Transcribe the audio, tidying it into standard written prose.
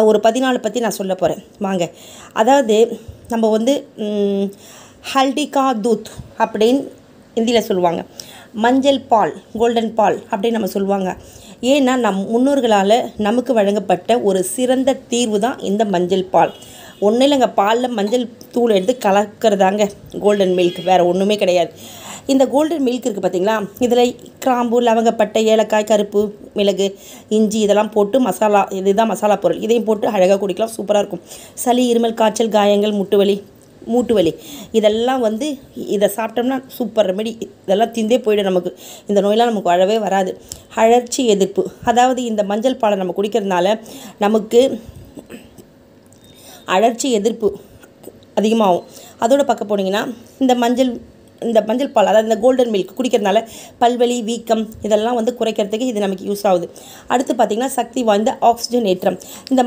ஒரு 14 பற்றி நான் சொல்ல போகிறேன் வாங்க. அதாவது நம்ம வந்து ஹல்டி கா தூத் அப்படின்னு ஹிந்தியில் சொல்லுவாங்க. மஞ்சள் பால், கோல்டன் பால் அப்படின்னு நம்ம சொல்லுவாங்க. ஏன்னா முன்னோர்களால் நமக்கு வழங்கப்பட்ட ஒரு சிறந்த தீர்வு தான் இந்த மஞ்சள் பால். ஒன்றும் இல்லைங்க, பாலில் மஞ்சள் தூள் எடுத்து கலக்கிறதாங்க கோல்டன் மில்க், வேறு ஒன்றுமே கிடையாது. இந்த கோல்டன் மில்க் இருக்குது பார்த்திங்களா, இதில் கிராம்பு, லவங்கப்பட்டை, ஏலக்காய், கருப்பு மிளகு, இஞ்சி இதெல்லாம் போட்டு மசாலா, இதுதான் மசாலா பொருள். இதையும் போட்டு அழகாக குடிக்கலாம், சூப்பராக இருக்கும். சளி, இருமல், காய்ச்சல், காயங்கள், மூட்டு வலி இதெல்லாம் வந்து இதை சாப்பிட்டோம்னா சூப்பர் ரெமெடி. இதெல்லாம் திந்தே போய்டும், நமக்கு இந்த நோயெல்லாம் நமக்கு வரவே வராது. அழற்சி எதிர்ப்பு, அதாவது இந்த மஞ்சள் பாலை நம்ம குடிக்கிறதுனால நமக்கு அழற்சி எதிர்ப்பு அதிகமாகும். அதோடு பார்க்க போனீங்கன்னா இந்த மஞ்சள் பால், அதாவது இந்த கோல்டன் மில்க் குடிக்கிறதுனால பல்வலி, வீக்கம் இதெல்லாம் வந்து குறைக்கிறதுக்கு இது நமக்கு யூஸ் ஆகுது. அடுத்து பார்த்திங்கன்னா சக்தி வாய்ந்த ஆக்சிஜன் ஏற்றம். இந்த